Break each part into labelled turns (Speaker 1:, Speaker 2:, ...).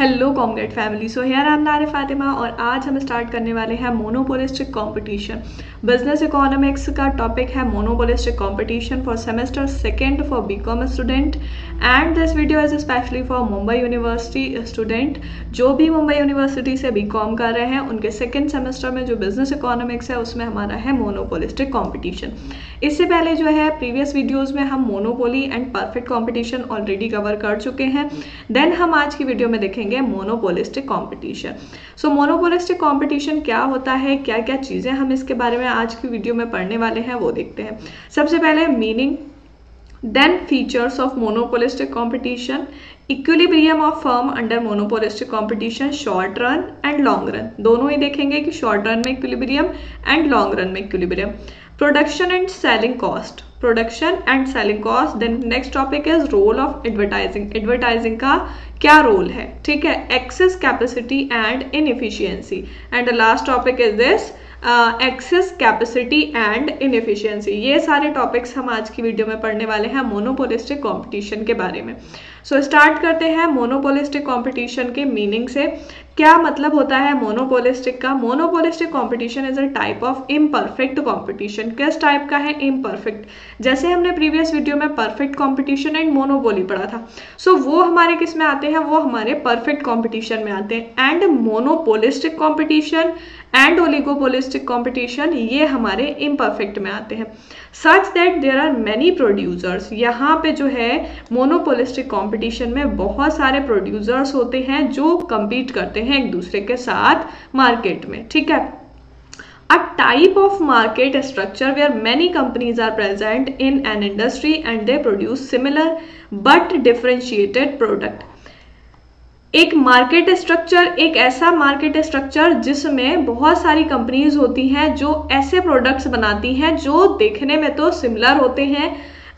Speaker 1: Hello Comgate family, so here I am नारे फातिमा और आज हम स्टार्ट करने वाले हैं मोनोपोलिस्टिक कंपटीशन। बिजनेस इकोनॉमिक्स का टॉपिक है monopolistic competition for semester second for BCom student and this video is specially for Mumbai university student. जो भी मुंबई यूनिवर्सिटी से बीकॉम कर रहे हैं उनके सेकेंड सेमेस्टर में जो बिजनेस इकोनॉमिक्स है उसमें हमारा है मोनोपोलिस्टिक कॉम्पिटिशन। इससे पहले जो है प्रीवियस वीडियोज़ में हम monopoly and perfect competition already cover कर चुके हैं। देन हम आज की वीडियो में देखेंगे मोनोपोलिस्टिक कंपटीशन। सो मोनोपोलिस्टिक कंपटीशन क्या होता है, क्या क्या चीजें हम इसके बारे में आज की वीडियो में पढ़ने वाले हैं वो देखते हैं। सबसे पहले meaning, then features of monopolistic competition, equilibrium of firm under monopolistic competition, short run and long run, दोनों ही देखेंगे कि शॉर्ट रन में इक्विलिब्रियम एंड लॉन्ग रन में equilibrium. Production and selling cost, production and selling cost. Then next topic is role of advertising, advertising का क्या role है, ठीक है। Excess capacity and inefficiency and the last topic is this excess capacity and inefficiency. ये सारे topics हम आज की वीडियो में पढ़ने वाले हैं मोनोपोलिस्टिक कंपटीशन के बारे में। सो स्टार्ट करते हैं मोनोपोलिस्टिक कंपटीशन के मीनिंग से। क्या मतलब होता है मोनोपोलिस्टिक का? Monopolistic competition is a type of imperfect competition. किस टाइप का है? इम्परफेक्ट। जैसे हमने प्रीवियस वीडियो में परफेक्ट कंपटीशन एंड मोनोपोली पढ़ा था, सो वो हमारे किस में आते हैं? वो हमारे परफेक्ट कंपटीशन में आते हैं। And monopolistic competition and oligopolistic competition ये हमारे इम्परफेक्ट में आते हैं। Such that there are many producers, यहाँ पे जो है मोनोपोलिस्टिक कंपटीशन में बहुत सारे प्रोड्यूसर्स होते हैं जो compete करते हैं एक दूसरे के साथ मार्केट में, ठीक है। A type of market structure where many companies are present in an industry and they produce similar but differentiated product। एक मार्केट स्ट्रक्चर, एक ऐसा मार्केट स्ट्रक्चर जिसमें बहुत सारी कंपनीज होती हैं जो ऐसे प्रोडक्ट्स बनाती हैं जो देखने में तो सिमिलर होते हैं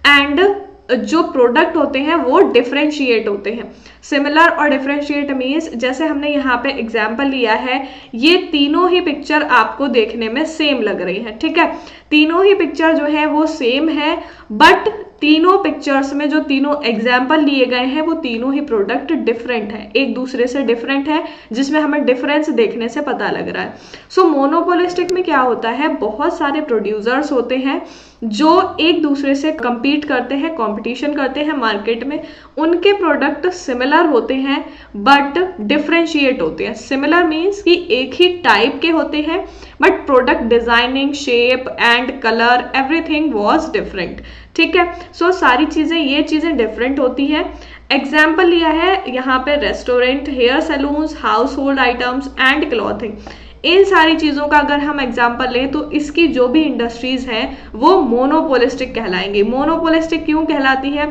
Speaker 1: एंड जो प्रोडक्ट होते हैं वो डिफरेंशिएट होते हैं। सिमिलर और डिफरेंशिएट मीन्स, जैसे हमने यहाँ पे एग्जाम्पल लिया है, ये तीनों ही पिक्चर आपको देखने में सेम लग रही है, ठीक है। तीनों ही पिक्चर जो है वो सेम है, बट तीनों पिक्चर्स में जो तीनों एग्जाम्पल लिए गए हैं वो तीनों ही प्रोडक्ट डिफरेंट है, एक दूसरे से डिफरेंट है, जिसमें हमें डिफरेंस देखने से पता लग रहा है। सो मोनोपोलिस्टिक में क्या होता है? बहुत सारे प्रोड्यूसर्स होते हैं जो एक दूसरे से compete करते हैं, कंपटीशन करते हैं मार्केट में। उनके प्रोडक्ट सिमिलर होते हैं बट डिफरेंशिएट होते हैं। सिमिलर मीन्स कि एक ही टाइप के होते हैं but product designing, shape and colour everything was different, ठीक है। सो सारी चीजें, ये चीजें डिफरेंट होती हैं। एग्जाम्पल लिया है यहाँ पे restaurant, hair salons, household items and clothing. इन सारी चीजों का अगर हम एग्जांपल लें तो इसकी जो भी इंडस्ट्रीज हैं वो मोनोपोलिस्टिक कहलाएंगी। मोनोपोलिस्टिक क्यों कहलाती है?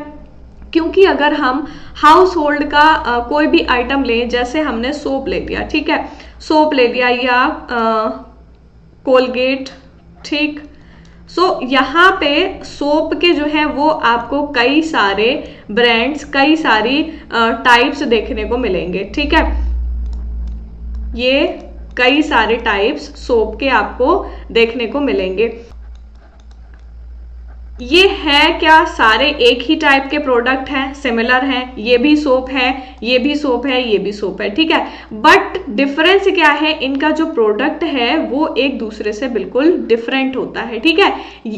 Speaker 1: क्योंकि अगर हम हाउस होल्ड का कोई भी आइटम लें, जैसे हमने सोप ले लिया, ठीक है, सोप ले लिया या कोलगेट, ठीक। सो यहाँ पे सोप के जो है वो आपको कई सारे ब्रांड्स, कई सारी टाइप्स देखने को मिलेंगे, ठीक है। ये कई सारे टाइप्स सोप के आपको देखने को मिलेंगे। ये है क्या? सारे एक ही टाइप के प्रोडक्ट हैं, सिमिलर हैं, ये भी सोप है, ये भी सोप है, ये भी सोप है, ठीक है। बट डिफरेंस क्या है? इनका जो प्रोडक्ट है वो एक दूसरे से बिल्कुल डिफरेंट होता है, ठीक है।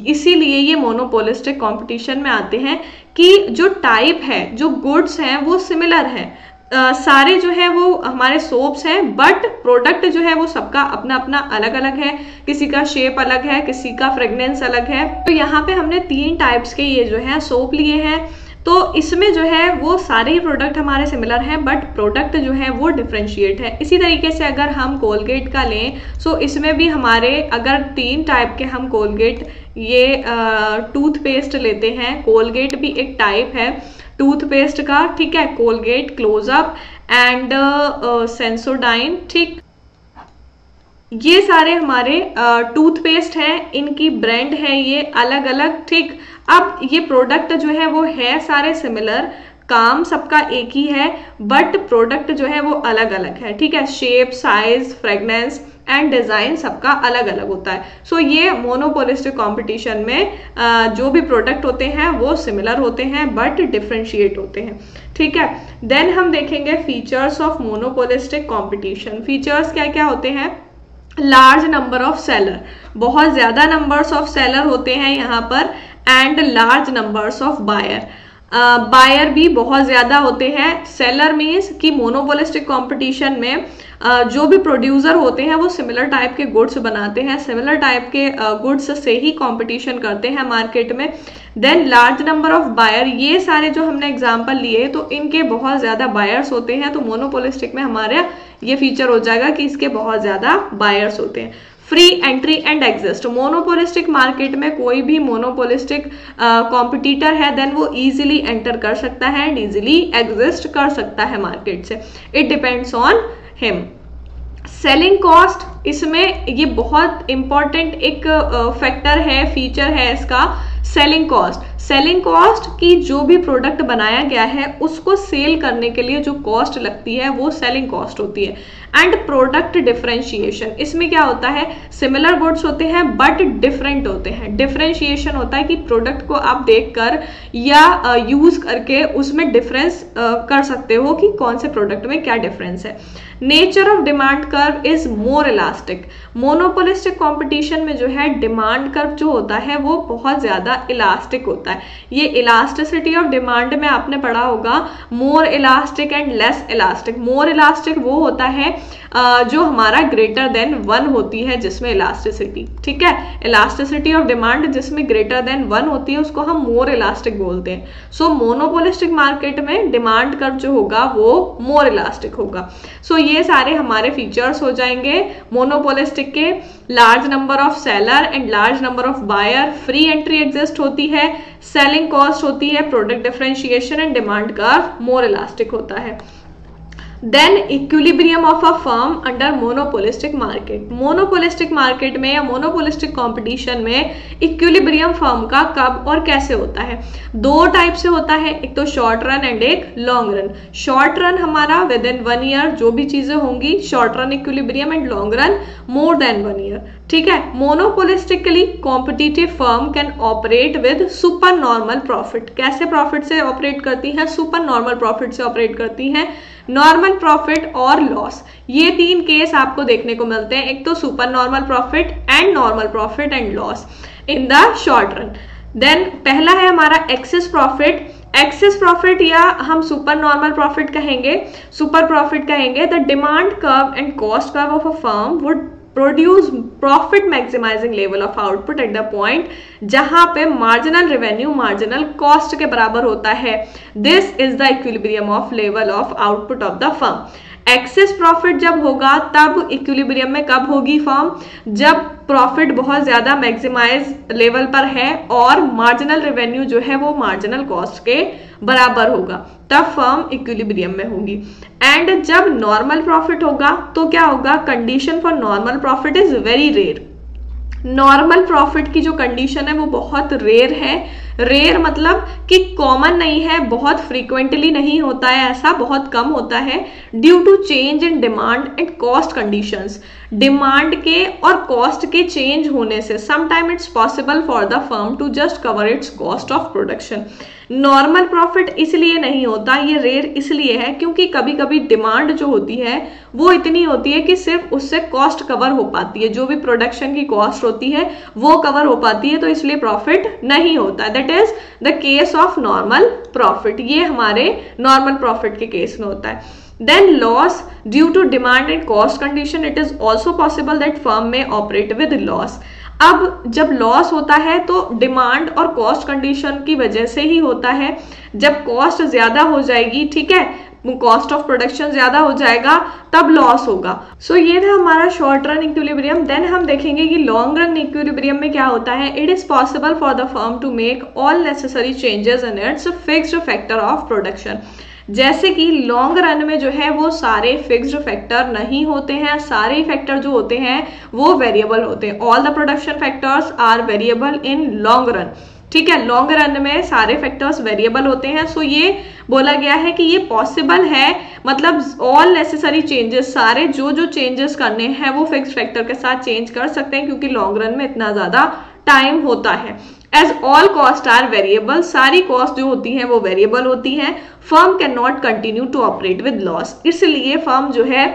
Speaker 1: इसीलिए ये मोनोपोलिस्टिक कंपटीशन में आते हैं कि जो टाइप है, जो गुड्स हैं वो सिमिलर है, सारे जो है वो हमारे सोप्स हैं, बट प्रोडक्ट जो है वो सबका अपना अपना अलग अलग है, किसी का शेप अलग है, किसी का फ्रेग्रेंस अलग है। तो यहाँ पे हमने 3 टाइप्स के ये जो है सोप लिए हैं, तो इसमें जो है वो सारे ही प्रोडक्ट हमारे सिमिलर हैं बट प्रोडक्ट जो है वो डिफरेंशिएट है। इसी तरीके से अगर हम कोलगेट का लें, सो इसमें भी हमारे अगर 3 टाइप के हम कोलगेट, ये टूथपेस्ट लेते हैं, कोलगेट भी एक टाइप है टूथपेस्ट का, ठीक है, कोलगेट, क्लोजअप एंड सेंसोडाइन, ठीक। ये सारे हमारे टूथपेस्ट हैं, इनकी ब्रांड है ये अलग अलग, ठीक। अब ये प्रोडक्ट जो है वो है सारे सिमिलर, काम सबका एक ही है, बट प्रोडक्ट जो है वो अलग अलग है, ठीक है। Shape, size, fragrance and design सबका अलग अलग होता है। सो ये मोनोपोलिस्टिक कंपटीशन में जो भी प्रोडक्ट होते हैं वो सिमिलर होते हैं बट डिफरेंशिएट होते हैं, ठीक है। देन हम देखेंगे features of monopolistic competition. Features क्या क्या होते हैं? लार्ज नंबर ऑफ सेलर, बहुत ज्यादा नंबर्स ऑफ सेलर होते हैं यहाँ पर, and large numbers of buyer, buyer भी बहुत ज्यादा होते हैं। सेलर मीन्स कि मोनोपोलिस्टिक कंपटीशन में जो भी प्रोड्यूसर होते हैं वो सिमिलर टाइप के गुड्स बनाते हैं, सिमिलर टाइप के गुड्स से ही कंपटीशन करते हैं मार्केट में। Then large number of buyer, ये सारे जो हमने एग्जांपल लिए तो इनके बहुत ज्यादा बायर्स होते हैं, तो मोनोपोलिस्टिक में हमारे ये फीचर हो जाएगा कि इसके बहुत ज्यादा बायर्स होते हैं। Free entry and exist, monopolistic market में कोई भी मोनोपोलिस्टिक कॉम्पिटिटर है देन वो इजीली एंटर कर सकता है एंड इजीली एग्जिस्ट कर सकता है मार्केट से, it depends on him. Selling cost, इसमें ये बहुत इंपॉर्टेंट एक फैक्टर है, फीचर है इसका, सेलिंग कॉस्ट। सेलिंग कॉस्ट की जो भी प्रोडक्ट बनाया गया है उसको सेल करने के लिए जो कॉस्ट लगती है वो सेलिंग कॉस्ट होती है। एंड प्रोडक्ट डिफरेंशिएशन, इसमें क्या होता है, सिमिलर गुड्स होते हैं बट डिफरेंट होते हैं। डिफरेंशिएशन होता है कि प्रोडक्ट को आप देखकर या यूज करके उसमें डिफरेंस कर सकते हो कि कौन से प्रोडक्ट में क्या डिफरेंस है। Nature of demand curve is more elastic, monopolistic competition में जो है डिमांड कर्व जो होता है वो बहुत ज्यादा इलास्टिक होता है। ये इलास्टिसिटी ऑफ डिमांड में आपने पढ़ा होगा, मोर elastic and less elastic. More elastic वो होता है जो हमारा ग्रेटर देन 1 होती है जिसमें इलास्टिसिटी, ठीक है। इलास्टिसिटी ऑफ डिमांड जिसमें ग्रेटर देन 1 होती है उसको हम मोर इलास्टिक बोलते हैं। सो मोनोपोलिस्टिक मार्केट में डिमांड कर्व जो होगा वो मोर इलास्टिक होगा। सो ये सारे हमारे फीचर्स हो जाएंगे मोनोपोलिस्टिक के। Large number of seller and large number of buyer, free entry exist होती है, सेलिंग कॉस्ट होती है, product differentiation and demand curve more elastic होता है। Then equilibrium of a firm under monopolistic market, monopolistic market में या monopolistic competition में equilibrium firm का कब और कैसे होता है? दो टाइप से होता है, एक तो शॉर्ट रन एंड एक लॉन्ग रन। शॉर्ट रन हमारा विद इन 1 ईयर जो भी चीजें होंगी, short run equilibrium, and long run more than 1 year, ठीक है। Monopolistically competitive firm can operate with super normal profit, कैसे प्रॉफिट से ऑपरेट करती हैं? सुपर नॉर्मल प्रॉफिट से ऑपरेट करती हैं। नॉर्मल प्रॉफिट और लॉस, ये 3 केस आपको देखने को मिलते हैं, एक तो super normal profit and normal profit and loss in the short run. Then पहला है हमारा एक्सेस प्रॉफिट। एक्सेस प्रॉफिट या हम सुपर नॉर्मल प्रॉफिट कहेंगे, सुपर प्रॉफिट कहेंगे। The demand curve and cost curve of a firm would produce profit maximizing level of output at the point जहां पे marginal revenue marginal cost के बराबर होता है। This is the equilibrium of level of output of the firm. Access profit जब होगा तब equilibrium में कब होगी फर्म? जब प्रॉफिट बहुत ज्यादा मैक्सिमाइज लेवल पर है और मार्जिनल रेवेन्यू जो है वो मार्जिनल कॉस्ट के बराबर होगा, तब फर्म इक्विलिब्रियम में होगी। एंड जब नॉर्मल प्रॉफिट होगा तो क्या होगा? Condition for normal profit is very rare. Normal profit की जो कंडीशन है वो बहुत रेयर है। रेयर मतलब कि कॉमन नहीं है, बहुत फ्रीक्वेंटली नहीं होता है, ऐसा बहुत कम होता है। Due to change in demand and cost conditions, demand के और कॉस्ट के चेंज होने से sometime it's possible for the firm to just cover its cost of production. Normal profit इसलिए नहीं होता, ये रेयर इसलिए है क्योंकि कभी कभी डिमांड जो होती है वो इतनी होती है कि सिर्फ उससे कॉस्ट कवर हो पाती है, जो भी प्रोडक्शन की कॉस्ट होती है वो कवर हो पाती है, तो इसलिए प्रॉफिट नहीं होता। That is the case of normal profit, ये हमारे नॉर्मल प्रॉफिट के केस में होता है। Then loss due to demand and cost condition, it is also possible that firm may operate with loss. अब जब लॉस होता है तो डिमांड और कॉस्ट कंडीशन की वजह से ही होता है। जब कॉस्ट ज्यादा हो जाएगी, ठीक है, कॉस्ट ऑफ प्रोडक्शन ज्यादा हो जाएगा तब लॉस होगा। सो ये था हमारा शॉर्ट रन इक्विलिब्रियम। देन हम देखेंगे कि लॉन्ग रन इक्विलिब्रियम में क्या होता है। It is possible for the firm to make all necessary changes in its fixed factor of production. जैसे कि लॉन्ग रन में जो है वो सारे फिक्स्ड फैक्टर नहीं होते हैं, सारे फैक्टर जो होते हैं वो वेरिएबल होते हैं। All the production factors are variable in long run, ठीक है, लॉन्ग रन में सारे फैक्टर्स वेरिएबल होते हैं। सो ये बोला गया है कि ये पॉसिबल है, मतलब ऑल नेसेसरी चेंजेस, सारे जो जो चेंजेस करने हैं वो फिक्स फैक्टर के साथ चेंज कर सकते हैं, क्योंकि लॉन्ग रन में इतना ज्यादा टाइम होता है। As all cost are variable, सारी कॉस्ट जो होती हैं वो वेरिएबल होती हैं। Firm can not continue to operate with loss, इसलिए फर्म जो है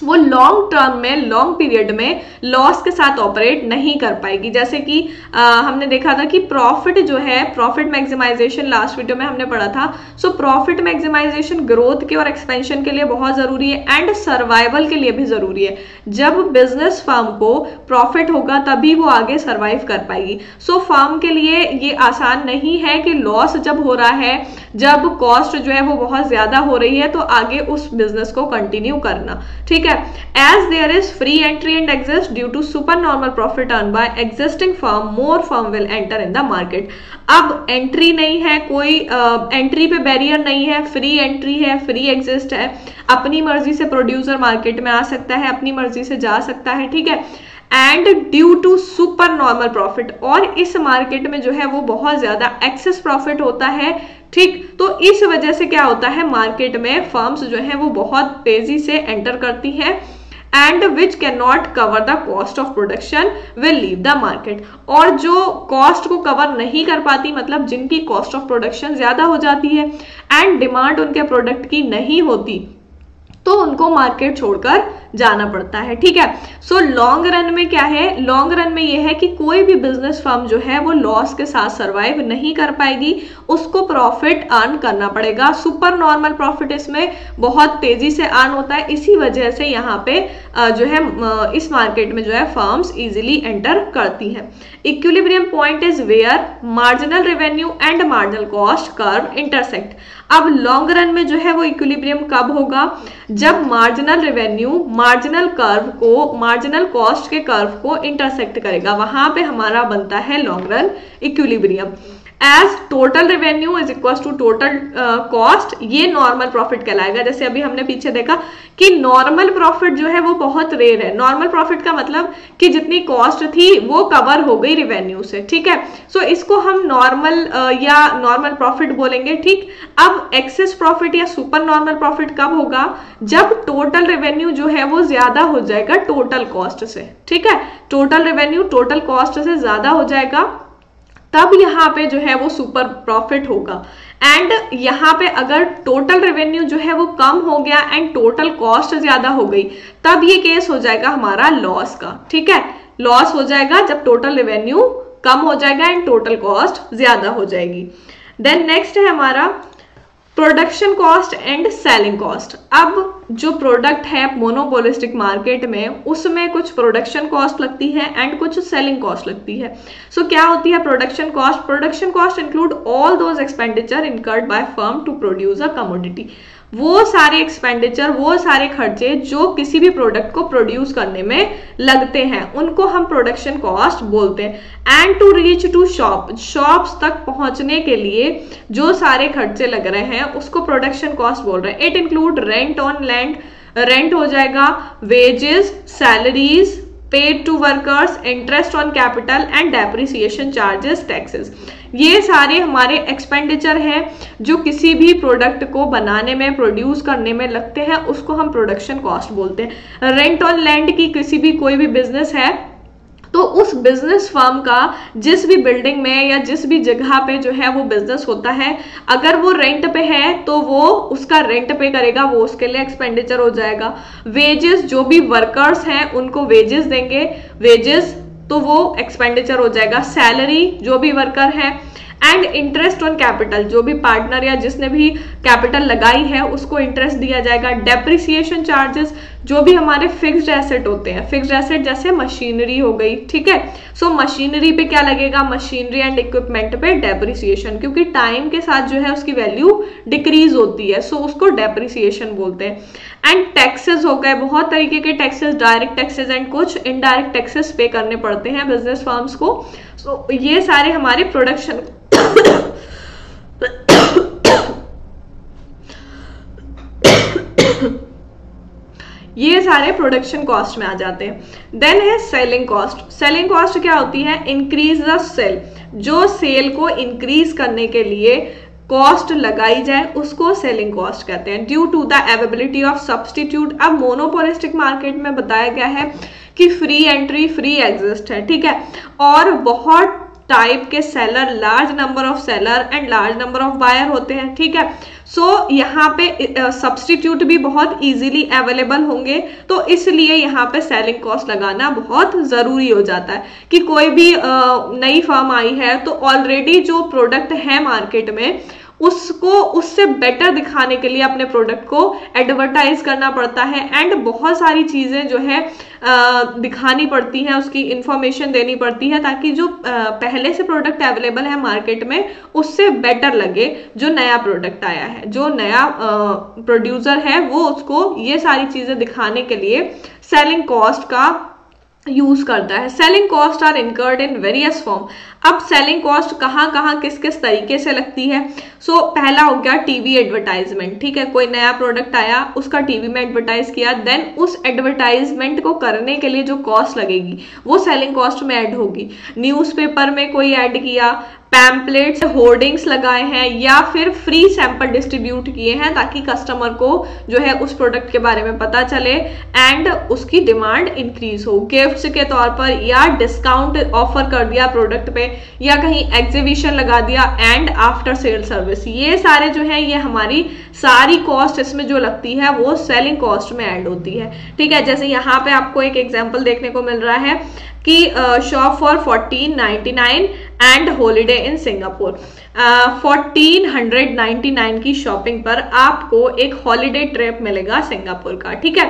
Speaker 1: वो लॉन्ग टर्म में, लॉन्ग पीरियड में लॉस के साथ ऑपरेट नहीं कर पाएगी। जैसे कि हमने देखा था कि प्रॉफिट जो है, प्रॉफिट मैक्सिमाइजेशन लास्ट वीडियो में हमने पढ़ा था। सो प्रॉफिट मैक्सिमाइजेशन ग्रोथ के और एक्सपेंशन के लिए बहुत जरूरी है एंड सर्वाइवल के लिए भी जरूरी है। जब बिजनेस फर्म को प्रॉफिट होगा तभी वो आगे सर्वाइव कर पाएगी। सो फर्म के लिए ये आसान नहीं है कि लॉस जब हो रहा है, जब कॉस्ट जो है वो बहुत ज्यादा हो रही है, तो आगे उस बिजनेस को कंटिन्यू करना। ठीक है, as there is free entry and exist due to supernormal profit earned by existing firm, more firm will enter in the market। अब एंट्री नहीं है, कोई एंट्री पे बैरियर नहीं है, फ्री एंट्री है, फ्री एग्जिस्ट है, अपनी मर्जी से प्रोड्यूसर मार्केट में आ सकता है, अपनी मर्जी से जा सकता है। ठीक है, and due to super normal profit, और इस मार्केट में जो है वो बहुत ज्यादा एक्सेस प्रॉफिट होता है। ठीक, तो इस वजह से क्या होता है, मार्केट में फर्म्स जो है वो बहुत तेजी से एंटर करती हैं and which can not cover the cost of production will leave the market, और जो कॉस्ट को कवर नहीं कर पाती, मतलब जिनकी कॉस्ट ऑफ प्रोडक्शन ज्यादा हो जाती है एंड डिमांड उनके प्रोडक्ट की नहीं होती, तो उनको मार्केट छोड़कर जाना पड़ता है। ठीक है, सो लॉन्ग रन में क्या है, लॉन्ग रन में ये है कि कोई भी बिजनेस फर्म जो है वो लॉस के साथ सर्वाइव नहीं कर पाएगी, उसको प्रॉफिट अर्न करना पड़ेगा। सुपर नॉर्मल प्रॉफिट इसमें बहुत तेजी से अर्न होता है, इसी वजह से यहाँ पे जो है इस मार्केट में जो है फर्म्स इजीली एंटर करती हैं। Equilibrium point is where marginal revenue and marginal cost curve intersect. अब लॉन्ग रन में जो है वो इक्विलिब्रियम कब होगा, जब मार्जिनल रेवेन्यू मार्जिनल कर्व को, मार्जिनल कॉस्ट के कर्व को इंटरसेक्ट करेगा, वहां पे हमारा बनता है long run equilibrium. As total revenue is equal to total cost, ये नॉर्मल प्रॉफिट कहलाएगा। जैसे अभी हमने पीछे देखा कि नॉर्मल प्रॉफिट जो है वो बहुत रेयर है। नॉर्मल प्रॉफिट का मतलब कि जितनी कॉस्ट थी वो कवर हो गई रेवेन्यू से। ठीक है, सो इसको हम नॉर्मल या नॉर्मल प्रॉफिट बोलेंगे। ठीक, अब एक्सेस प्रॉफिट या सुपर नॉर्मल प्रॉफिट कब होगा, जब टोटल रेवेन्यू जो है वो ज्यादा हो जाएगा टोटल कॉस्ट से। ठीक है, टोटल रेवेन्यू टोटल कॉस्ट से ज्यादा हो जाएगा, तब यहाँ पे जो है वो सुपर प्रॉफिट होगा। एंड यहाँ पे अगर टोटल रेवेन्यू जो है वो कम हो गया एंड टोटल कॉस्ट ज्यादा हो गई, तब ये केस हो जाएगा हमारा लॉस का। ठीक है, लॉस हो जाएगा जब टोटल रेवेन्यू कम हो जाएगा एंड टोटल कॉस्ट ज्यादा हो जाएगी। देन नेक्स्ट है हमारा production cost and selling cost. अब जो प्रोडक्ट है मोनोपोलिस्टिक मार्केट में, उसमें कुछ प्रोडक्शन कॉस्ट लगती है एंड कुछ सेलिंग कॉस्ट लगती है। सो क्या होती है production cost? Production cost include all those expenditure incurred by firm to produce a commodity. वो सारे एक्सपेंडिचर, वो सारे खर्चे जो किसी भी प्रोडक्ट को प्रोड्यूस करने में लगते हैं, उनको हम प्रोडक्शन कॉस्ट बोलते हैं। And to reach to shop, shops तक पहुंचने के लिए जो सारे खर्चे लग रहे हैं उसको प्रोडक्शन कॉस्ट बोल रहे हैं। It include rent on land, rent हो जाएगा, wages, salaries paid to workers, interest on capital and depreciation charges, taxes. ये सारे हमारे एक्सपेंडिचर हैं जो किसी भी प्रोडक्ट को बनाने में, प्रोड्यूस करने में लगते हैं, उसको हम प्रोडक्शन कॉस्ट बोलते हैं। रेंट ऑन लैंड की किसी भी कोई भी बिजनेस है तो उस बिजनेस फर्म का जिस भी बिल्डिंग में या जिस भी जगह पे जो है वो बिजनेस होता है, अगर वो रेंट पे है तो वो उसका रेंट पे करेगा, वो उसके लिए एक्सपेंडिचर हो जाएगा। वेजेस, जो भी वर्कर्स हैं उनको वेजेस देंगे, वेजेस तो वो एक्सपेंडिचर हो जाएगा। सैलरी, जो भी वर्कर है, एंड इंटरेस्ट ऑन कैपिटल, जो भी पार्टनर या जिसने भी कैपिटल लगाई है उसको इंटरेस्ट दिया जाएगा। डेप्रिसिएशन चार्जेस, जो भी हमारे फिक्स्ड एसेट होते हैं, फिक्स्ड एसेट जैसे मशीनरी हो गई, ठीक है, सो मशीनरी पे क्या लगेगा, मशीनरी एंड इक्विपमेंट पे डेप्रिसिएशन, क्योंकि टाइम के साथ जो है उसकी वैल्यू डिक्रीज होती है, सो उसको डेप्रिसिएशन बोलते हैं। एंड टैक्सेस हो गए, बहुत तरीके के टैक्सेस, डायरेक्ट टैक्सेस एंड कुछ इनडायरेक्ट टैक्सेस पे करने पड़ते हैं बिजनेस फर्म्स को। सो ये सारे हमारे प्रोडक्शन ये सारे प्रोडक्शन कॉस्ट में आ जाते हैं। देन है सेलिंग कॉस्ट। सेलिंग कॉस्ट क्या होती है? इंक्रीज द सेल, जो सेल को इंक्रीज करने के लिए कॉस्ट लगाई जाए उसको सेलिंग कॉस्ट कहते हैं। Due to the availability of substitute. अब मोनोपोलिस्टिक मार्केट में बताया गया है कि फ्री एंट्री फ्री एग्जिस्ट है, ठीक है, और बहुत टाइप के seller, large number of seller and large number of buyer होते हैं, ठीक है। सो यहाँ पे सब्सटीट्यूट भी बहुत इजीली अवेलेबल होंगे, तो इसलिए यहाँ पे सेलिंग कॉस्ट लगाना बहुत जरूरी हो जाता है कि कोई भी नई फर्म आई है तो ऑलरेडी जो प्रोडक्ट है मार्केट में उसको उससे बेटर दिखाने के लिए अपने प्रोडक्ट को एडवर्टाइज करना पड़ता है एंड बहुत सारी चीजें जो है दिखानी पड़ती हैं, उसकी इंफॉर्मेशन देनी पड़ती है ताकि जो पहले से प्रोडक्ट अवेलेबल है मार्केट में उससे बेटर लगे जो नया प्रोडक्ट आया है। जो नया प्रोड्यूसर है वो उसको ये सारी चीजें दिखाने के लिए सेलिंग कॉस्ट का यूज करता है। Selling cost are incurred in various form. अब सेलिंग कॉस्ट कहाँ कहाँ किस किस तरीके से लगती है? सो पहला हो गया टीवी एडवर्टाइजमेंट, ठीक है, कोई नया प्रोडक्ट आया उसका टीवी में एडवर्टाइज किया, देन उस एडवर्टाइजमेंट को करने के लिए जो कॉस्ट लगेगी वो सेलिंग कॉस्ट में ऐड होगी। न्यूज़पेपर में कोई ऐड किया, पैम्पलेट्स, होर्डिंग्स लगाए हैं या फिर फ्री सैंपल डिस्ट्रीब्यूट किए हैं ताकि कस्टमर को जो है उस प्रोडक्ट के बारे में पता चले एंड उसकी डिमांड इंक्रीज हो। गिफ्ट्स के तौर पर या डिस्काउंट ऑफर कर दिया प्रोडक्ट पे या कहीं एग्जीबिशन लगा दिया एंड आफ्टर सेल सर्विस, ये सारे जो है ये हमारी सारी कॉस्ट इसमें जो लगती है वो सेलिंग कॉस्ट में ऐड होती है, ठीक है। जैसे यहाँ पे आपको एक एग्जांपल देखने को मिल रहा है कि shop for 1499 and holiday in Singapore. 1499 की शॉपिंग पर आपको एक हॉलीडे ट्रिप मिलेगा सिंगापुर का, ठीक है,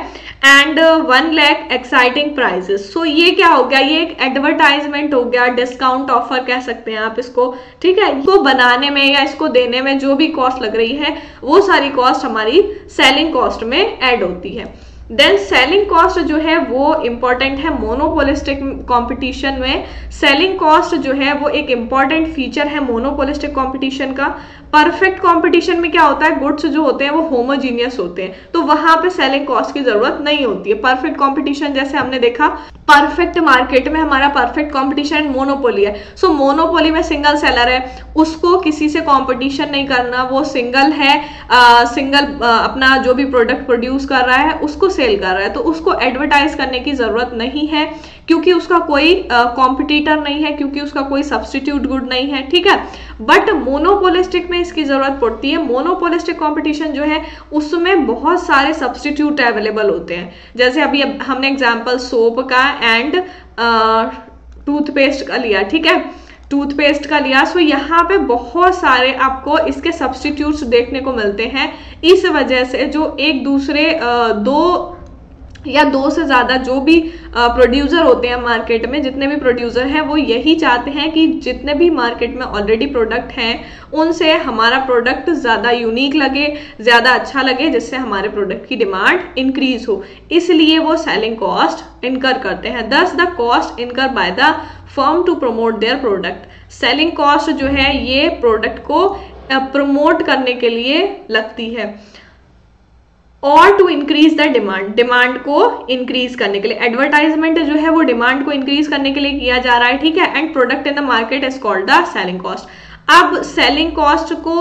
Speaker 1: एंड 1 लाख एक्साइटिंग प्राइजेस। सो ये क्या हो गया? ये एक एडवर्टाइजमेंट हो गया, डिस्काउंट ऑफर कह सकते हैं आप इसको, ठीक है। इसको बनाने में या इसको देने में जो भी कॉस्ट लग रही है वो सारी कॉस्ट हमारी सेलिंग कॉस्ट में ऐड होती है। देन सेलिंग कॉस्ट जो है वो इंपॉर्टेंट है मोनोपोलिस्टिक कंपटीशन में। सेलिंग कॉस्ट जो है वो एक इंपॉर्टेंट फीचर है मोनोपोलिस्टिक कंपटीशन का। परफेक्ट कंपटीशन में क्या होता है? गुड्स जो होते हैं वो होमोजीनियस होते हैं, तो वहां पे सेलिंग कॉस्ट की जरूरत नहीं होती है। परफेक्ट कंपटीशन जैसे हमने देखा, परफेक्ट मार्केट में हमारा परफेक्ट कंपटीशन मोनोपोली है। सो मोनोपोली में सिंगल सेलर है, उसको किसी से कंपटीशन नहीं करना, वो सिंगल है, अपना जो भी प्रोडक्ट प्रोड्यूस कर रहा है उसको सेल कर रहा है, तो उसको एडवर्टाइज करने की जरूरत नहीं है क्योंकि उसका कोई कॉम्पिटिटर नहीं है, क्योंकि उसका कोई सब्स्टिट्यूट गुड नहीं है, ठीक है। बट मोनोपोलिस्टिक में इसकी जरूरत पड़ती है। मोनोपोलिस्टिक कंपटीशन जो है उसमें बहुत सारे सब्स्टिट्यूट अवेलेबल होते हैं। जैसे अभी हमने एग्जांपल सोप का एंड टूथपेस्ट का लिया, ठीक है, टूथपेस्ट का लिया। सो यहाँ पे बहुत सारे आपको इसके सब्स्टिट्यूट्स देखने को मिलते हैं। इस वजह से जो एक दूसरे दो से ज्यादा जो भी प्रोड्यूसर होते हैं मार्केट में, जितने भी प्रोड्यूसर हैं वो यही चाहते हैं कि जितने भी मार्केट में ऑलरेडी प्रोडक्ट हैं उनसे हमारा प्रोडक्ट ज्यादा यूनिक लगे, ज्यादा अच्छा लगे, जिससे हमारे प्रोडक्ट की डिमांड इंक्रीज हो। इसलिए वो सेलिंग कॉस्ट इनकर करते हैं। Thus the cost incur by the firm to promote their product. Selling cost जो है ये प्रोडक्ट को प्रमोट करने के लिए लगती है और to increase the demand, demand को इंक्रीज करने के लिए। एडवर्टाइजमेंट जो है वो डिमांड को इंक्रीज करने के लिए किया जा रहा है, ठीक है, and product in the market is called the selling cost. अब सेलिंग कॉस्ट को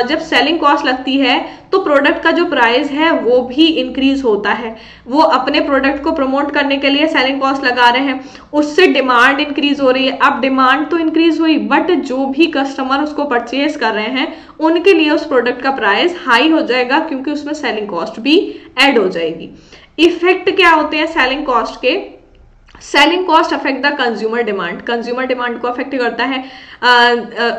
Speaker 1: जब सेलिंग कॉस्ट लगती है तो प्रोडक्ट का जो प्राइस है वो भी इंक्रीज होता है। वो अपने प्रोडक्ट को प्रमोट करने के लिए सेलिंग कॉस्ट लगा रहे हैं, उससे डिमांड इंक्रीज हो रही है। अब डिमांड तो इंक्रीज हुई बट जो भी कस्टमर उसको परचेज कर रहे हैं उनके लिए उस प्रोडक्ट का प्राइस हाई हो जाएगा क्योंकि उसमें सेलिंग कॉस्ट भी ऐड हो जाएगी। इफेक्ट क्या होते हैं सेलिंग कॉस्ट के? Selling cost affect the consumer demand, consumer demand को अफेक्ट करता है।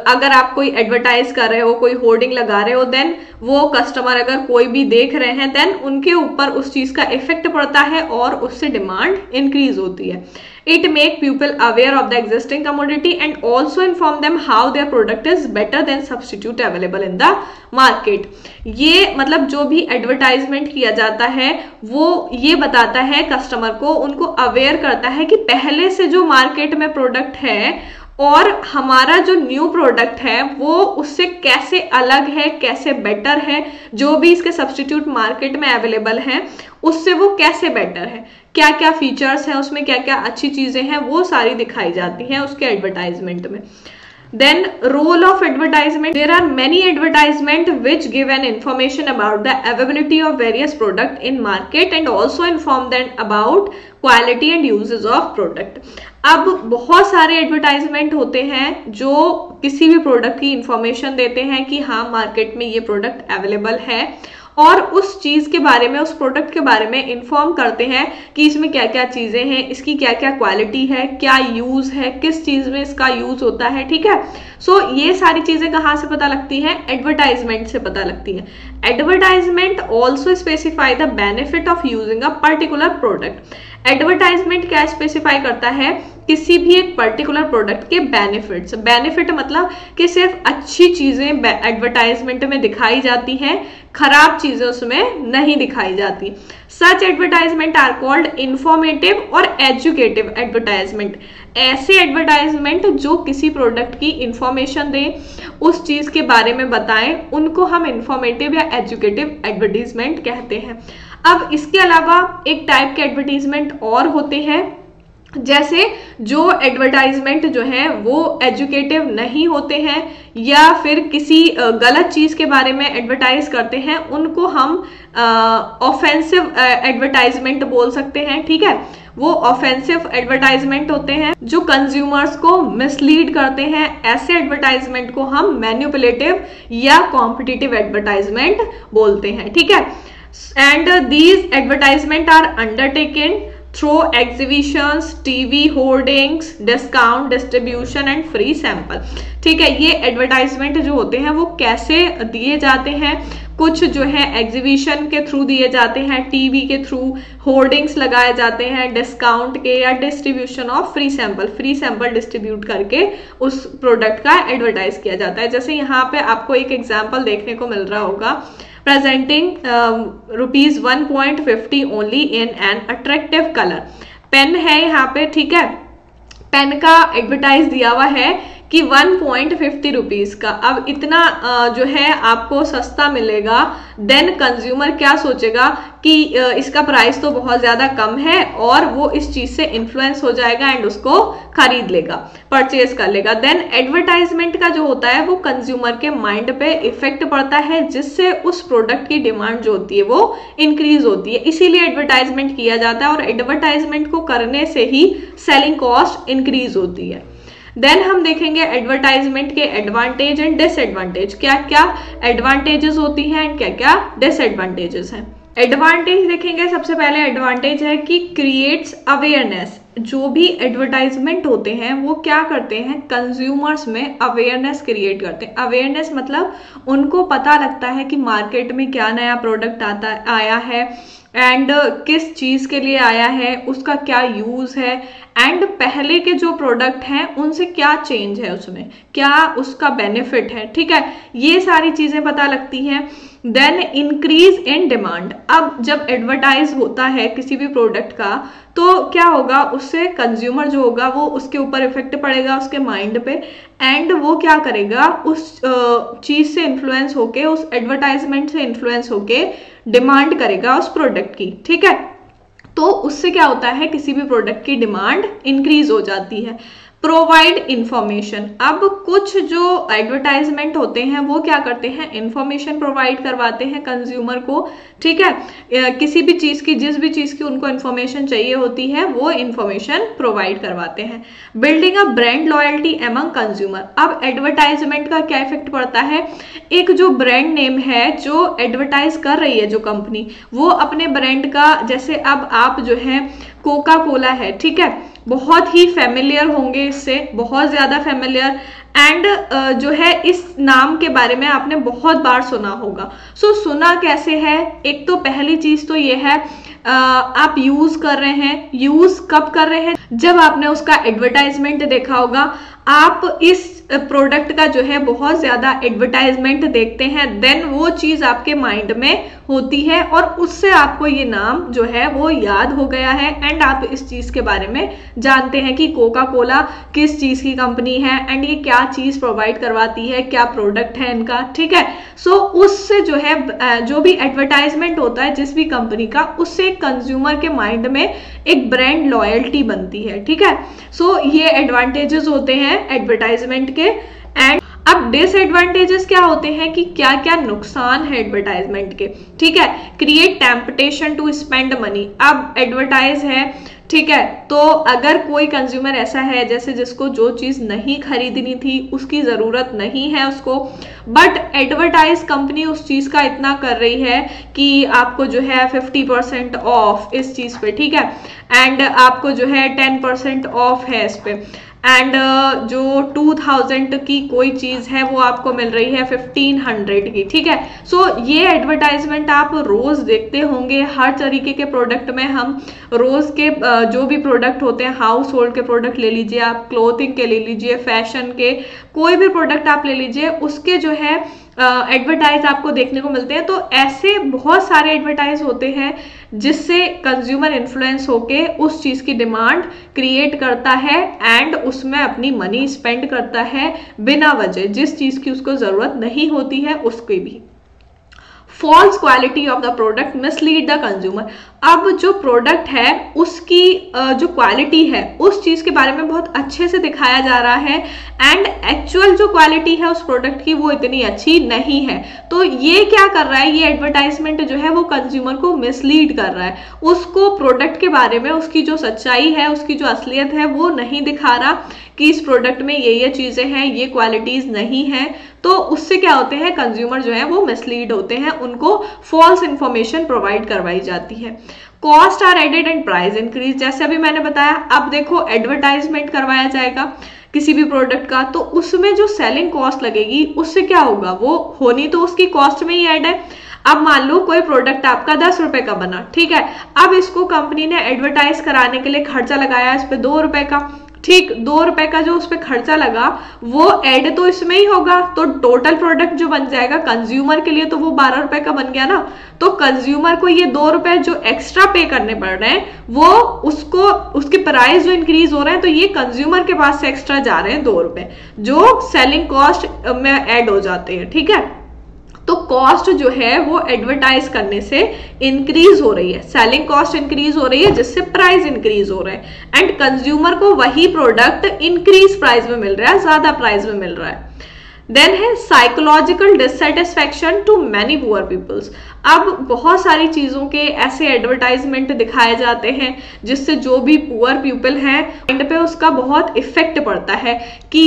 Speaker 1: अगर आप कोई एडवर्टाइज कर रहे हो, कोई होर्डिंग लगा रहे हो, देन वो कस्टमर अगर कोई भी देख रहे हैं देन उनके ऊपर उस चीज का इफेक्ट पड़ता है और उससे डिमांड इंक्रीज होती है। It make people aware of the existing commodity and also inform them how their product is better than substitute available in the market. ये मतलब जो भी एडवर्टाइजमेंट किया जाता है वो ये बताता है कस्टमर को, उनको अवेयर करता है कि पहले से जो मार्केट में प्रोडक्ट है और हमारा जो न्यू प्रोडक्ट है वो उससे कैसे अलग है, कैसे बेटर है, जो भी इसके सब्स्टिट्यूट मार्केट में अवेलेबल हैं उससे वो कैसे बेटर है, क्या क्या फीचर्स हैं उसमें, क्या क्या अच्छी चीजें हैं, वो सारी दिखाई जाती हैं उसके एडवर्टाइजमेंट में। Then role of advertisement. There are many advertisement which give an information about the availability of various product in market and also inform them about quality and uses of product. अब बहुत सारे advertisement होते हैं जो किसी भी product की information देते हैं कि हाँ मार्केट में ये प्रोडक्ट अवेलेबल है, और उस चीज के बारे में, उस प्रोडक्ट के बारे में इंफॉर्म करते हैं कि इसमें क्या क्या चीजें हैं, इसकी क्या क्या क्वालिटी है, क्या यूज है, किस चीज में इसका यूज होता है। ठीक है, सो ये सारी चीजें कहाँ से पता लगती हैं? एडवर्टाइजमेंट से पता लगती है। Advertisement also specify the benefit of using a particular product. Advertisement क्या स्पेसिफाई करता है? किसी भी एक पर्टिकुलर प्रोडक्ट के बेनिफिट्स। बेनिफिट मतलब कि सिर्फ अच्छी चीजें एडवर्टाइजमेंट में दिखाई जाती हैं, खराब चीजें उसमें नहीं दिखाई जाती। सच एडवर्टाइजमेंट आर कॉल्ड इंफॉर्मेटिव और एजुकेटिव एडवर्टाइजमेंट। ऐसे एडवर्टाइजमेंट जो किसी प्रोडक्ट की इंफॉर्मेशन दें, उस चीज के बारे में बताएं, उनको हम इंफॉर्मेटिव या एजुकेटिव एडवर्टाइजमेंट कहते हैं। अब इसके अलावा एक टाइप के एडवर्टाइजमेंट और होते हैं, जैसे जो एडवर्टाइजमेंट जो है वो एजुकेटिव नहीं होते हैं या फिर किसी गलत चीज के बारे में एडवर्टाइज करते हैं, उनको हम ऑफेंसिव एडवर्टाइजमेंट बोल सकते हैं। ठीक है, वो ऑफेंसिव एडवर्टाइजमेंट होते हैं जो कंज्यूमर्स को मिसलीड करते हैं। ऐसे एडवर्टाइजमेंट को हम मैनिपुलेटिव या कॉम्पिटिटिव एडवर्टाइजमेंट बोलते हैं। ठीक है, and these advertisement are undertaken through exhibitions, TV hoardings, discount, distribution and free sample। ठीक है, ये एडवर्टाइजमेंट जो होते हैं वो कैसे दिए जाते हैं? कुछ जो है एग्जीबिशन के थ्रू दिए जाते हैं, टीवी के थ्रू होर्डिंग्स लगाए जाते हैं, डिस्काउंट के, या distribution of free sample. Free sample distribute करके उस प्रोडक्ट का एडवर्टाइज किया जाता है। जैसे यहाँ पे आपको एक एग्जाम्पल देखने को मिल रहा होगा, presenting rupees 1.50 only in an attractive color। Pen है यहाँ पे, ठीक है, पेन का एडवर्टाइज दिया हुआ है कि 1.50 रुपीज का। अब इतना जो है आपको सस्ता मिलेगा, देन कंज्यूमर क्या सोचेगा कि इसका प्राइस तो बहुत ज्यादा कम है, और वो इस चीज से इन्फ्लुएंस हो जाएगा एंड उसको खरीद लेगा, परचेज कर लेगा। देन एडवर्टाइजमेंट का जो होता है वो कंज्यूमर के माइंड पे इफेक्ट पड़ता है, जिससे उस प्रोडक्ट की डिमांड जो होती है वो इंक्रीज होती है। इसीलिए एडवर्टाइजमेंट किया जाता है, और एडवर्टाइजमेंट को करने से ही सेलिंग कॉस्ट इंक्रीज होती है। देन हम देखेंगे एडवर्टाइजमेंट के एडवांटेज एंड डिसएडवांटेज। क्या क्या एडवांटेजेस होती हैं एंड क्या क्या डिसएडवांटेजेस हैं। एडवांटेज देखेंगे, सबसे पहले एडवांटेज है कि क्रिएट्स अवेयरनेस। जो भी एडवर्टाइजमेंट होते हैं वो क्या करते हैं? कंज्यूमर्स में अवेयरनेस क्रिएट करते हैं। अवेयरनेस मतलब उनको पता लगता है कि मार्केट में क्या नया प्रोडक्ट आया है, एंड किस चीज के लिए आया है, उसका क्या यूज है, एंड पहले के जो प्रोडक्ट हैं उनसे क्या चेंज है, उसमें क्या उसका बेनिफिट है। ठीक है, ये सारी चीजें पता लगती हैं। Then increase in demand. अब जब एडवर्टाइज होता है किसी भी प्रोडक्ट का, तो क्या होगा, उससे कंज्यूमर जो होगा वो उसके ऊपर इफेक्ट पड़ेगा, उसके माइंड पे, एंड वो क्या करेगा, उस चीज से इन्फ्लुएंस होके, उस एडवर्टाइजमेंट से इन्फ्लुएंस होके डिमांड करेगा उस प्रोडक्ट की। ठीक है, तो उससे क्या होता है, किसी भी प्रोडक्ट की डिमांड इंक्रीज हो जाती है। Provide information. अब कुछ जो एडवर्टाइजमेंट होते हैं वो क्या करते हैं, इंफॉर्मेशन प्रोवाइड करवाते हैं कंज्यूमर को। ठीक है, किसी भी चीज की, जिस भी चीज की उनको इंफॉर्मेशन चाहिए होती है वो इंफॉर्मेशन प्रोवाइड करवाते हैं। Building a brand loyalty among consumer. अब एडवर्टाइजमेंट का क्या इफेक्ट पड़ता है, एक जो ब्रांड नेम है, जो एडवर्टाइज कर रही है जो कंपनी, वो अपने ब्रांड का, जैसे अब आप जो है कोका कोला है, ठीक है, बहुत ही फेमिलियर होंगे इससे, बहुत ज्यादा फेमिलियर, एंड जो है इस नाम के बारे में आपने बहुत बार सुना होगा। सो सुना कैसे है, एक तो पहली चीज तो ये है, आप यूज कर रहे हैं। यूज कब कर रहे हैं, जब आपने उसका एडवर्टाइजमेंट देखा होगा। आप इस प्रोडक्ट का जो है बहुत ज्यादा एडवर्टाइजमेंट देखते हैं, देन वो चीज आपके माइंड में होती है और उससे आपको ये नाम जो है वो याद हो गया है एंड आप इस चीज के बारे में जानते हैं कि कोका कोला किस चीज की कंपनी है एंड ये क्या चीज प्रोवाइड करवाती है, क्या प्रोडक्ट है इनका, ठीक है। सो उससे जो है जो भी एडवर्टाइजमेंट होता है जिस भी कंपनी का, उससे कंज्यूमर के माइंड में एक ब्रांड लॉयल्टी बनती है, ठीक है। सो ये एडवांटेजेस होते हैं एडवर्टाइजमेंट के। एंड अब डिसएडवांटेजेस क्या होते हैं कि क्या क्या नुकसान है एडवर्टाइजमेंट के, ठीक है। Create temptation to spend money. अब एडवर्टाइज है, ठीक है, तो अगर कोई कंज्यूमर ऐसा है जैसे जिसको जो चीज नहीं खरीदनी थी, उसकी जरूरत नहीं है उसको, बट एडवर्टाइज कंपनी उस चीज का इतना कर रही है कि आपको जो है 50% ऑफ इस चीज पे, ठीक है, एंड आपको जो है 10% ऑफ है इस पे, एंड जो 2000 की कोई चीज है वो आपको मिल रही है 1500 की, ठीक है। सो ये एडवर्टाइजमेंट आप रोज देखते होंगे हर तरीके के प्रोडक्ट में। हम रोज के जो भी प्रोडक्ट होते हैं, हाउस होल्ड के प्रोडक्ट ले लीजिए आप, क्लोथिंग के ले लीजिए, फैशन के कोई भी प्रोडक्ट आप ले लीजिए, उसके जो है एडवर्टाइज आपको देखने को मिलते हैं। तो ऐसे बहुत सारे एडवर्टाइज होते हैं जिससे कंज्यूमर इन्फ्लुएंस होके उस चीज की डिमांड क्रिएट करता है एंड उसमें अपनी मनी स्पेंड करता है बिना वजह, जिस चीज की उसको जरूरत नहीं होती है उसकी भी। False quality of the product mislead the consumer. अब जो प्रोडक्ट है उसकी जो क्वालिटी है उस चीज के बारे में बहुत अच्छे से दिखाया जा रहा है एंड एक्चुअल जो क्वालिटी है उस प्रोडक्ट की वो इतनी अच्छी नहीं है। तो ये क्या कर रहा है, ये एडवर्टाइजमेंट जो है वो कंज्यूमर को मिसलीड कर रहा है, उसको प्रोडक्ट के बारे में उसकी जो सच्चाई है, उसकी जो असलियत है वो नहीं दिखा रहा कि इस प्रोडक्ट में ये चीजें हैं, ये क्वालिटीज नहीं है। तो उससे क्या होते हैं, कंज्यूमर जो है वो मिसलीड होते हैं, उनको फॉल्स इंफॉर्मेशन प्रोवाइड करवाई जाती है। Cost are added and price increase. जैसे अभी मैंने बताया, अब देखो एडवर्टाइजमेंट करवाया जाएगा किसी भी प्रोडक्ट का, तो उसमें जो सेलिंग कॉस्ट लगेगी उससे क्या होगा, वो होनी तो उसकी कॉस्ट में ही ऐड है। अब मान लो कोई प्रोडक्ट आपका 10 रुपए का बना, ठीक है, अब इसको कंपनी ने एडवर्टाइज कराने के लिए खर्चा लगाया इस पे 2 रुपए का, ठीक, 2 रुपए का जो उस पर खर्चा लगा वो ऐड तो इसमें ही होगा, तो टोटल प्रोडक्ट जो बन जाएगा कंज्यूमर के लिए तो वो 12 रुपए का बन गया ना। तो कंज्यूमर को ये 2 रुपए जो एक्स्ट्रा पे करने पड़ रहे हैं वो उसको उसके प्राइस जो इंक्रीज हो रहे हैं, तो ये कंज्यूमर के पास से एक्स्ट्रा जा रहे हैं 2 रुपए जो सेलिंग कॉस्ट में ऐड हो जाते हैं, ठीक है। तो कॉस्ट जो है वो एडवर्टाइज करने से इंक्रीज हो रही है, सेलिंग कॉस्ट इंक्रीज हो रही है जिससे प्राइस इंक्रीज हो रहा है एंड कंज्यूमर को वही प्रोडक्ट इंक्रीज प्राइस में मिल रहा है, ज्यादा प्राइस में मिल रहा है। देन है psychological dissatisfaction to many poor peoples. अब बहुत सारी चीजों के ऐसे एडवर्टाइजमेंट दिखाए जाते हैं जिससे जो भी पुअर पीपल है माइंड पे उसका बहुत इफेक्ट पड़ता है कि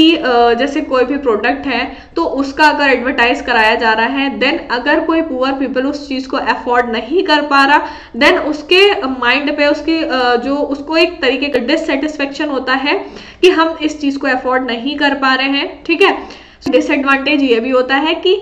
Speaker 1: जैसे कोई भी प्रोडक्ट है तो उसका अगर एडवर्टाइज कराया जा रहा है, देन अगर कोई पुअर पीपल उस चीज को अफोर्ड नहीं कर पा रहा, देन उसके माइंड पे उसकी जो उसको एक तरीके का डिससेटिस्फेक्शन होता है कि हम इस चीज को अफोर्ड नहीं कर पा रहे हैं, ठीक है। डिसएडवांटेज ये भी होता है कि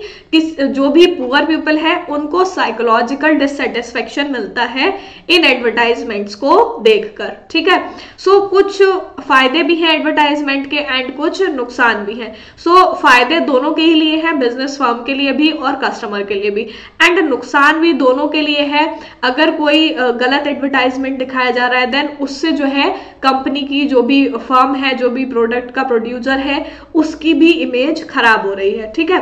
Speaker 1: जो भी पुअर पीपल है उनको साइकोलॉजिकल डिससेटिस्फेक्शन मिलता है इन एडवर्टाइजमेंट्स को देखकर, ठीक है। सो कुछ फायदे भी हैं एडवर्टाइजमेंट के एंड कुछ नुकसान भी हैं। सो फायदे दोनों के ही लिए हैं, बिजनेस फर्म के लिए भी और कस्टमर के लिए भी, एंड नुकसान भी दोनों के लिए है। अगर कोई गलत एडवर्टाइजमेंट दिखाया जा रहा है देन उससे जो है कंपनी की जो भी फर्म है, जो भी प्रोडक्ट का प्रोड्यूसर है, उसकी भी इमेज खराब हो रही है, ठीक है।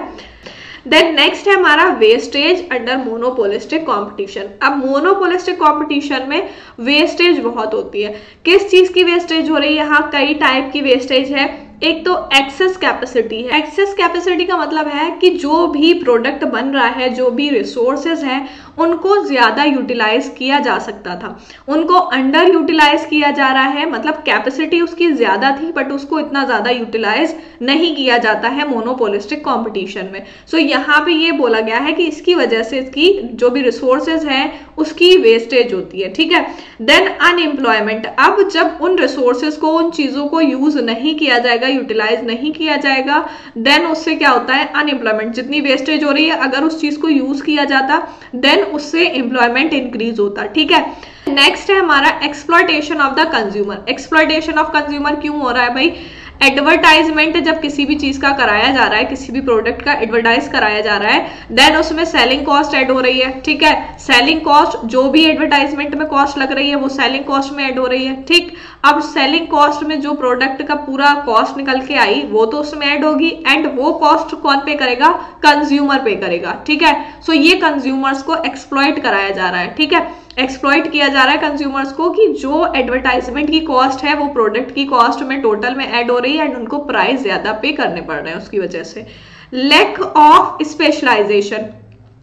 Speaker 1: देन नेक्स्ट है हमारा वेस्टेज अंडर मोनोपोलिस्टिक कंपटीशन। अब मोनोपोलिस्टिक कंपटीशन में वेस्टेज बहुत होती है। किस चीज की वेस्टेज हो रही है, यहाँ कई टाइप की वेस्टेज है। एक तो एक्सेस कैपेसिटी है। एक्सेस कैपेसिटी का मतलब है कि जो भी प्रोडक्ट बन रहा है, जो भी रिसोर्सेज हैं, उनको ज्यादा यूटिलाइज किया जा सकता था, उनको अंडर यूटिलाइज किया जा रहा है, मतलब कैपेसिटी उसकी ज्यादा थी बट उसको इतना ज्यादा यूटिलाइज नहीं किया जाता है मोनोपोलिस्टिक कंपटीशन में। सो यहाँ पे ये बोला गया है कि इसकी वजह से इसकी जो भी रिसोर्सेज है उसकी वेस्टेज होती है, ठीक है। Then unemployment. अब जब उन रिसोर्सेज को, उन चीजों को यूज नहीं किया जाएगा, यूटिलाइज नहीं किया जाएगा, देन उससे क्या होता है, अनएम्प्लॉयमेंट। जितनी वेस्टेज हो रही है अगर उस चीज को यूज किया जाता देन उससे एम्प्लॉयमेंट इंक्रीज होता, ठीक है। नेक्स्ट है हमारा exploitation of the consumer. Exploitation of consumer क्यों हो रहा है भाई? एडवर्टाइजमेंट जब किसी भी चीज का कराया जा रहा है, किसी भी प्रोडक्ट का एडवर्टाइज कराया जा रहा है, देन उसमें सेलिंग कॉस्ट ऐड हो रही है, ठीक है। सेलिंग कॉस्ट जो भी एडवर्टाइजमेंट में कॉस्ट लग रही है वो सेलिंग कॉस्ट में ऐड हो रही है, ठीक। अब सेलिंग कॉस्ट में जो प्रोडक्ट का पूरा कॉस्ट निकल के आई वो तो उसमें ऐड होगी, एंड वो कॉस्ट कौन पे करेगा, कंज्यूमर पे करेगा, ठीक है। सो ये कंज्यूमर्स को एक्सप्लॉइट कराया जा रहा है, ठीक है, एक्सप्लॉइट किया जा रहा है कंज्यूमर्स को कि जो एडवर्टाइजमेंट की कॉस्ट है वो प्रोडक्ट की कॉस्ट में टोटल में ऐड हो रही है, एंड उनको प्राइस ज्यादा पे करने पड़ रहे हैं उसकी वजह से। Lack of specialization,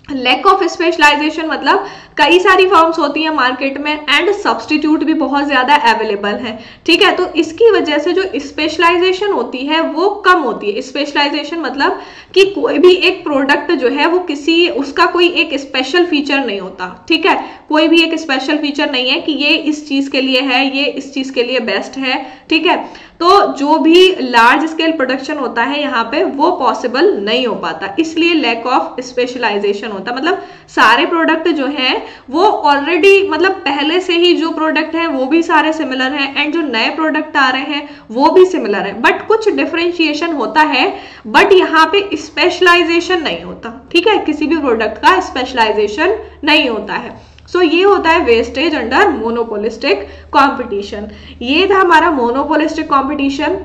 Speaker 1: lack of specialization मतलब कई सारी फर्म्स होती हैं मार्केट में एंड सब्सटीट्यूट भी बहुत ज्यादा अवेलेबल है, ठीक है। तो इसकी वजह से जो स्पेशलाइजेशन होती है वो कम होती है। स्पेशलाइजेशन मतलब कि कोई भी एक प्रोडक्ट जो है वो किसी उसका कोई एक स्पेशल फीचर नहीं होता, ठीक है, कोई भी एक स्पेशल फीचर नहीं है कि ये इस चीज के लिए है, ये इस चीज के लिए बेस्ट है, ठीक है। तो जो भी लार्ज स्केल प्रोडक्शन होता है यहाँ पे वो पॉसिबल नहीं हो पाता, इसलिए लैक ऑफ स्पेशलाइजेशन होता है। मतलब सारे प्रोडक्ट जो है वो ऑलरेडी मतलब पहले से ही जो प्रोडक्ट है वो भी सारे सिमिलर हैं, एंड जो नए प्रोडक्ट आ रहे हैं वो भी सिमिलर है, बट कुछ डिफरेंशिएशन होता है, बट यहाँ पे स्पेशलाइजेशन नहीं होता, ठीक है, किसी भी प्रोडक्ट का स्पेशलाइजेशन नहीं होता है। सो ये होता है वेस्टेज अंडर मोनोपोलिस्टिक कंपटीशन। ये था हमारा मोनोपोलिस्टिक कंपटीशन।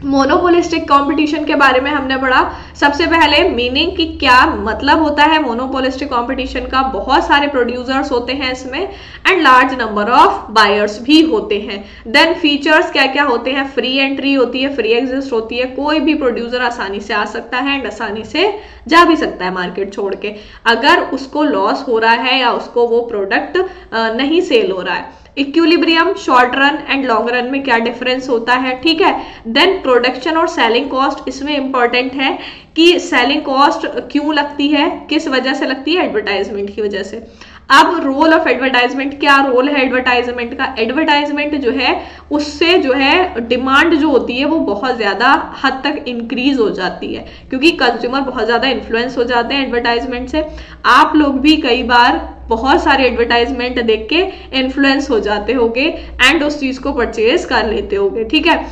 Speaker 1: मोनोपोलिस्टिक कंपटीशन के बारे में हमने पढ़ा सबसे पहले मीनिंग कि क्या मतलब होता है मोनोपोलिस्टिक कंपटीशन का। बहुत सारे प्रोड्यूसर्स होते हैं इसमें and large number of buyers भी होते हैं। देन फीचर्स क्या क्या होते हैं, फ्री एंट्री होती है, फ्री एग्जिस्ट होती है, कोई भी प्रोड्यूसर आसानी से आ सकता है एंड आसानी से जा भी सकता है मार्केट छोड़ के, अगर उसको लॉस हो रहा है या उसको वो प्रोडक्ट नहीं सेल हो रहा है। Equilibrium short run and long run में क्या डिफरेंस होता है, ठीक है। देन प्रोडक्शन और सेलिंग कॉस्ट, इसमें इंपॉर्टेंट है कि सेलिंग कॉस्ट क्यों लगती है, किस वजह से लगती है, एडवर्टाइजमेंट की वजह से। अब रोल ऑफ एडवर्टाइजमेंट, क्या रोल है एडवर्टाइजमेंट का। एडवर्टाइजमेंट जो है उससे जो है डिमांड जो होती है वो बहुत ज्यादा हद तक इंक्रीज हो जाती है, क्योंकि कंज्यूमर बहुत ज्यादा इन्फ्लुएंस हो जाते हैं एडवर्टाइजमेंट से। आप लोग भी कई बार बहुत सारे एडवर्टाइजमेंट देख के इन्फ्लुएंस हो जाते होगे एंड उस चीज को परचेज कर लेते होगे, ठीक है।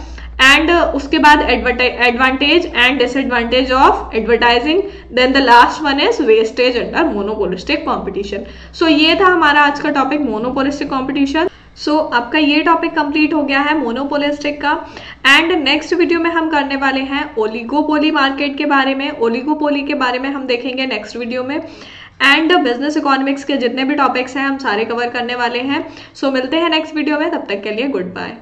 Speaker 1: एंड उसके बाद advantage and disadvantage of advertising, then the last one is wastage under monopolistic competition. So ये था हमारा आज का टॉपिक मोनोपोलिस्टिक कंपटीशन। सो आपका ये टॉपिक कंप्लीट हो गया है मोनोपोलिस्टिक का। एंड नेक्स्ट वीडियो में हम करने वाले हैं ओलिगोपोली मार्केट के बारे में। ओलिगोपोली के बारे में हम देखेंगे नेक्स्ट वीडियो में। एंड बिजनेस इकोनॉमिक्स के जितने भी टॉपिक्स हैं हम सारे कवर करने वाले हैं। सो मिलते हैं नेक्स्ट वीडियो में, तब तक के लिए गुड बाय।